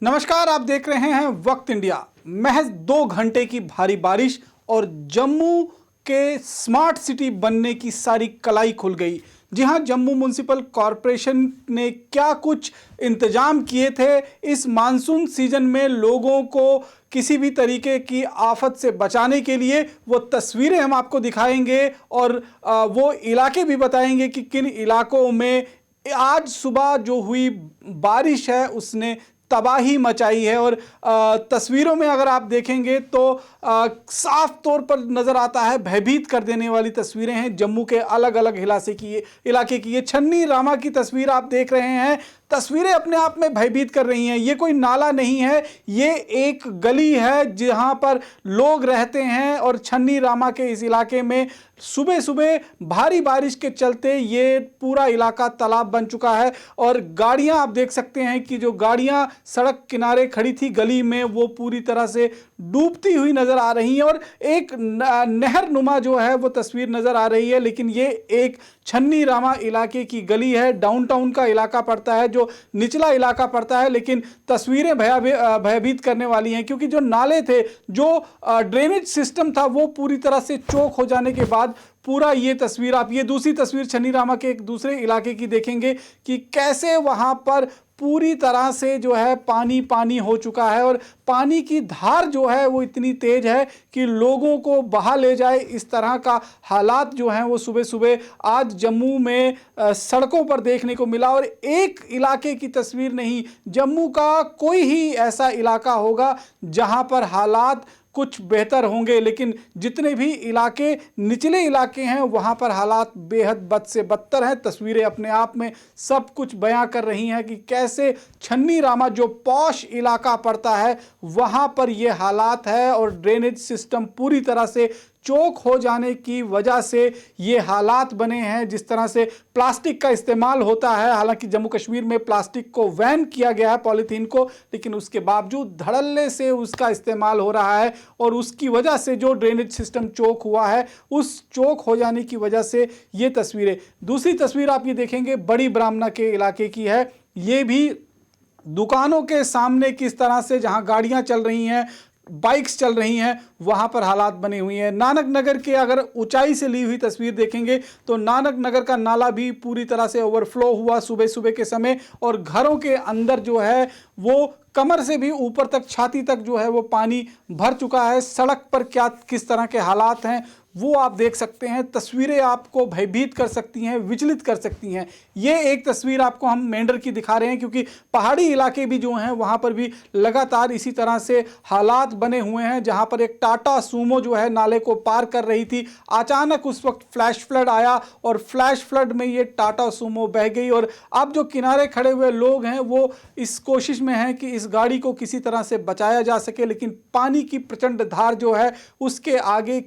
नमस्कार, आप देख रहे हैं वक्त इंडिया। महज 2 घंटे की भारी बारिश और जम्मू के स्मार्ट सिटी बनने की सारी कलाई खुल गई। जी हां, जम्मू म्युनिसिपल कॉरपोरेशन ने क्या कुछ इंतजाम किए थे इस मानसून सीजन में लोगों को किसी भी तरीके की आफत से बचाने के लिए, वो तस्वीरें हम आपको दिखाएंगे और वो इलाके भी बताएंगे कि किन इलाकों में आज सुबह जो हुई बारिश है उसने तबाही मचाई है। और तस्वीरों में अगर आप देखेंगे तो साफ तौर पर नजर आता है, भयभीत कर देने वाली तस्वीरें हैं जम्मू के अलग अलग इलाके की। ये छन्नी रामा की तस्वीर आप देख रहे हैं। तस्वीरें अपने आप में भयभीत कर रही हैं। ये कोई नाला नहीं है, ये एक गली है जहां पर लोग रहते हैं। और छन्नी रामा के इस इलाके में सुबह सुबह भारी बारिश के चलते ये पूरा इलाका तालाब बन चुका है। और गाड़ियां आप देख सकते हैं कि जो गाड़ियां सड़क किनारे खड़ी थी गली में, वो पूरी तरह से डूबती हुई नजर आ रही हैं। और एक नहर नुमा जो है वो तस्वीर नजर आ रही है। लेकिन ये एक छन्नी रामा इलाके की गली है, डाउनटाउन का इलाका पड़ता है, जो निचला इलाका पड़ता है। लेकिन तस्वीरें भयभीत करने वाली हैं, क्योंकि जो नाले थे, जो ड्रेनेज सिस्टम था, वो पूरी तरह से चोक हो जाने के बाद पूरा ये तस्वीर, आप ये दूसरी तस्वीर छन्नी रामा के एक दूसरे इलाके की देखेंगे कि कैसे वहां पर पूरी तरह से जो है पानी पानी हो चुका है। और पानी की धार जो है वो इतनी तेज है कि लोगों को बहा ले जाए, इस तरह का हालात जो हैं वो सुबह सुबह आज जम्मू में सड़कों पर देखने को मिला। और एक इलाके की तस्वीर नहीं, जम्मू का कोई ही ऐसा इलाका होगा जहां पर हालात कुछ बेहतर होंगे, लेकिन जितने भी इलाके निचले इलाके हैं वहां पर हालात बेहद बद से बदतर हैं। तस्वीरें अपने आप में सब कुछ बयां कर रही हैं कि कैसे छन्नी रामा जो पॉश इलाका पड़ता है वहां पर ये हालात है। और ड्रेनेज सिस्टम पूरी तरह से चोक हो जाने की वजह से ये हालात बने हैं। जिस तरह से प्लास्टिक का इस्तेमाल होता है, हालांकि जम्मू कश्मीर में प्लास्टिक को बैन किया गया है, पॉलीथीन को, लेकिन उसके बावजूद धड़ल्ले से उसका इस्तेमाल हो रहा है। और उसकी वजह से जो ड्रेनेज सिस्टम चोक हुआ है, उस चोक हो जाने की वजह से ये तस्वीरें। दूसरी तस्वीर आप ये देखेंगे बड़ी ब्राह्मणा के इलाके की है। ये भी दुकानों के सामने किस तरह से, जहां गाड़ियां चल रही हैं, बाइक्स चल रही हैं, वहां पर हालात बने हुए हैं। नानक नगर के अगर ऊंचाई से ली हुई तस्वीर देखेंगे तो नानक नगर का नाला भी पूरी तरह से ओवरफ्लो हुआ सुबह सुबह के समय। और घरों के अंदर जो है वो कमर से भी ऊपर तक, छाती तक जो है वो पानी भर चुका है। सड़क पर क्या किस तरह के हालात हैं वो आप देख सकते हैं। तस्वीरें आपको भयभीत कर सकती हैं, विचलित कर सकती हैं। ये एक तस्वीर आपको हम मेंढर की दिखा रहे हैं, क्योंकि पहाड़ी इलाके भी जो हैं वहां पर भी लगातार इसी तरह से हालात बने हुए हैं। जहां पर एक टाटा सूमो जो है नाले को पार कर रही थी, अचानक उस वक्त फ्लैश फ्लड आया और फ्लैश फ्लड में ये टाटा सूमो बह गई। और अब जो किनारे खड़े हुए लोग हैं वो इस कोशिश में हैं कि इस गाड़ी को किसी तरह से बचाया जा सके, लेकिन पानी की प्रचंड धार जो है उसके आगे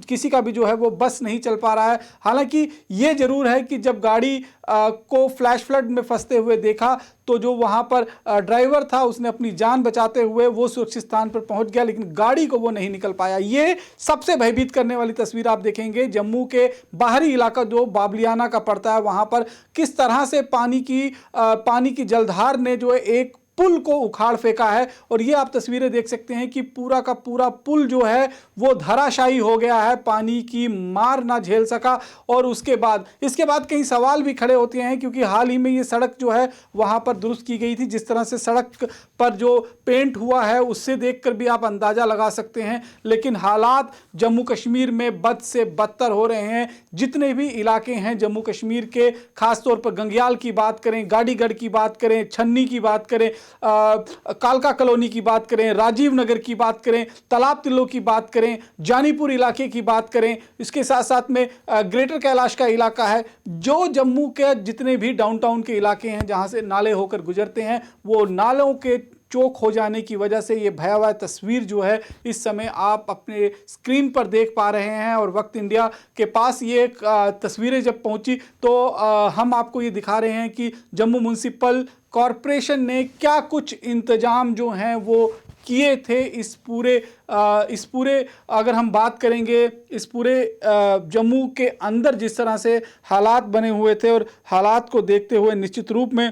किसी का भी जो है वो बस नहीं चल पा रहा है। हालांकि ये जरूर है कि जब गाड़ी को फ्लैश फ्लड में फंसते हुए देखा तो जो वहां पर ड्राइवर था उसने अपनी जान बचाते हुए वो सुरक्षित स्थान पर पहुंच गया, लेकिन गाड़ी को वो नहीं निकल पाया। ये सबसे भयभीत करने वाली तस्वीर आप देखेंगे जम्मू के बाहरी इलाका जो बाबलियाना का पड़ता है, वहां पर किस तरह से पानी की जलधार ने जो है एक पुल को उखाड़ फेंका है। और ये आप तस्वीरें देख सकते हैं कि पूरा का पूरा पुल जो है वो धराशायी हो गया है, पानी की मार ना झेल सका। और इसके बाद कई सवाल भी खड़े होते हैं, क्योंकि हाल ही में ये सड़क जो है वहां पर दुरुस्त की गई थी। जिस तरह से सड़क पर जो पेंट हुआ है उससे देखकर भी आप अंदाजा लगा सकते हैं। लेकिन हालात जम्मू कश्मीर में बद से बदतर हो रहे हैं। जितने भी इलाके हैं जम्मू कश्मीर के, खासतौर पर गंगयाल की बात करें, गाड़ीगढ़ की बात करें, छन्नी की बात करें, कालका कॉलोनी की बात करें, राजीव नगर की बात करें, तालाब तिल्लो की बात करें, जानीपुर इलाके की बात करें, इसके साथ साथ में ग्रेटर कैलाश का इलाका है, जो जम्मू के जितने भी डाउनटाउन के इलाके हैं जहां से नाले होकर गुजरते हैं, वो नालों के चोक हो जाने की वजह से ये भयावह तस्वीर जो है इस समय आप अपने स्क्रीन पर देख पा रहे हैं। और वक्त इंडिया के पास ये तस्वीरें जब पहुंची तो हम आपको ये दिखा रहे हैं कि जम्मू म्युनिसिपल कॉरपोरेशन ने क्या कुछ इंतजाम जो हैं वो किए थे इस पूरे अगर हम बात करेंगे इस पूरे जम्मू के अंदर जिस तरह से हालात बने हुए थे। और हालात को देखते हुए निश्चित रूप में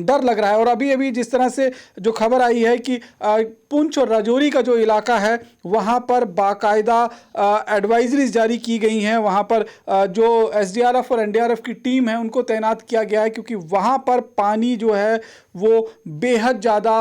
डर लग रहा है। और अभी अभी जिस तरह से जो खबर आई है कि पुंछ और राजौरी का जो इलाका है वहाँ पर बाकायदा एडवाइजरीज जारी की गई हैं। वहाँ पर जो एसडीआरएफ और एनडीआरएफ की टीम है उनको तैनात किया गया है, क्योंकि वहाँ पर पानी जो है वो बेहद ज़्यादा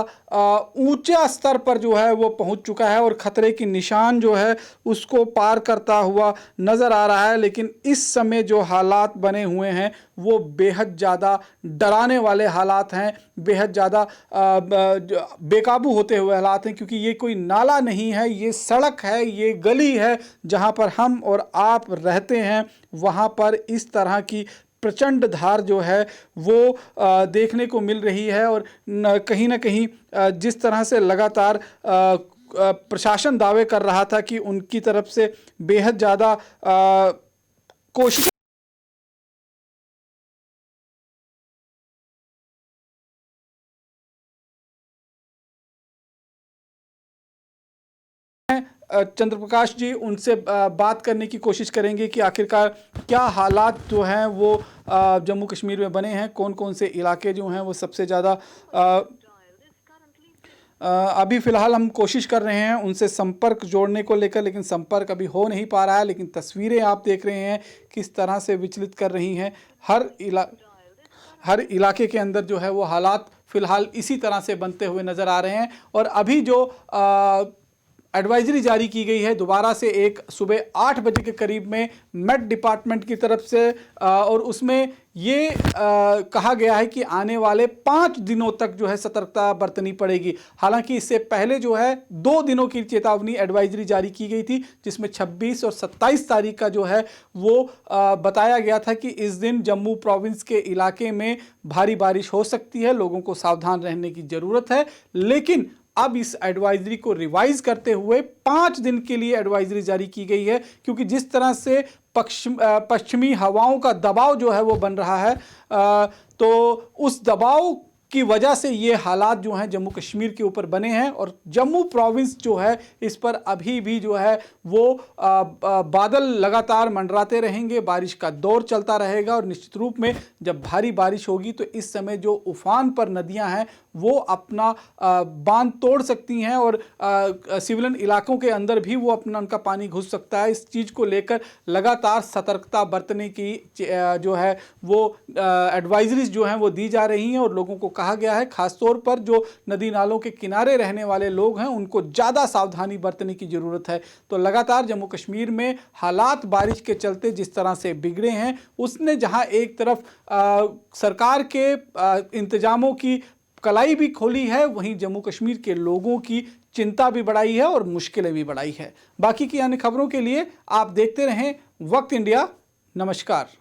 ऊंचे स्तर पर जो है वो पहुँच चुका है और ख़तरे की निशान जो है उसको पार करता हुआ नज़र आ रहा है। लेकिन इस समय जो हालात बने हुए हैं वो बेहद ज़्यादा डराने वाले हालात हैं, बेहद ज़्यादा बेकाबू होते हुए हालात हैं, क्योंकि ये कोई नाला नहीं है, ये सड़क है, ये गली है जहाँ पर हम और आप रहते हैं। वहाँ पर इस तरह की प्रचंड धार जो है वो देखने को मिल रही है। और कहीं ना कहीं जिस तरह से लगातार प्रशासन दावे कर रहा था कि उनकी तरफ से बेहद ज़्यादा कोशिश चंद्रप्रकाश जी उनसे बात करने की कोशिश करेंगे कि आखिरकार क्या हालात जो हैं वो जम्मू कश्मीर में बने हैं, कौन कौन से इलाके जो हैं वो सबसे ज़्यादा अभी फ़िलहाल हम कोशिश कर रहे हैं उनसे संपर्क जोड़ने को लेकर, लेकिन संपर्क अभी हो नहीं पा रहा है। लेकिन तस्वीरें आप देख रहे हैं किस तरह से विचलित कर रही हैं। हर इलाके के अंदर जो है वो हालात फ़िलहाल इसी तरह से बनते हुए नज़र आ रहे हैं। और अभी जो एडवाइजरी जारी की गई है दोबारा से एक सुबह 8 बजे के करीब में मेट डिपार्टमेंट की तरफ से, और उसमें ये कहा गया है कि आने वाले 5 दिनों तक जो है सतर्कता बरतनी पड़ेगी। हालांकि इससे पहले जो है 2 दिनों की चेतावनी एडवाइजरी जारी की गई थी, जिसमें 26 और 27 तारीख का जो है वो बताया गया था कि इस दिन जम्मू प्रोविंस के इलाके में भारी बारिश हो सकती है, लोगों को सावधान रहने की ज़रूरत है। लेकिन अब इस एडवाइजरी को रिवाइज करते हुए 5 दिन के लिए एडवाइजरी जारी की गई है, क्योंकि जिस तरह से पश्चिमी हवाओं का दबाव जो है वो बन रहा है, तो उस दबाव की वजह से ये हालात जो हैं जम्मू कश्मीर के ऊपर बने हैं। और जम्मू प्रोविंस जो है इस पर अभी भी जो है वो बादल लगातार मंडराते रहेंगे, बारिश का दौर चलता रहेगा। और निश्चित रूप में जब भारी बारिश होगी तो इस समय जो उफान पर नदियां हैं वो अपना बांध तोड़ सकती हैं और सिविलियन इलाकों के अंदर भी वो अपना उनका पानी घुस सकता है। इस चीज़ को लेकर लगातार सतर्कता बरतने की जो है वो एडवाइजरीज जो हैं वो दी जा रही हैं। और लोगों को कहा गया है, खासतौर पर जो नदी नालों के किनारे रहने वाले लोग हैं उनको ज़्यादा सावधानी बरतने की ज़रूरत है। तो लगातार जम्मू कश्मीर में हालात बारिश के चलते जिस तरह से बिगड़े हैं, उसने जहां एक तरफ सरकार के इंतजामों की कलाई भी खोली है, वहीं जम्मू कश्मीर के लोगों की चिंता भी बढ़ाई है और मुश्किलें भी बढ़ाई है। बाकी की अन्य खबरों के लिए आप देखते रहें वक्त इंडिया। नमस्कार।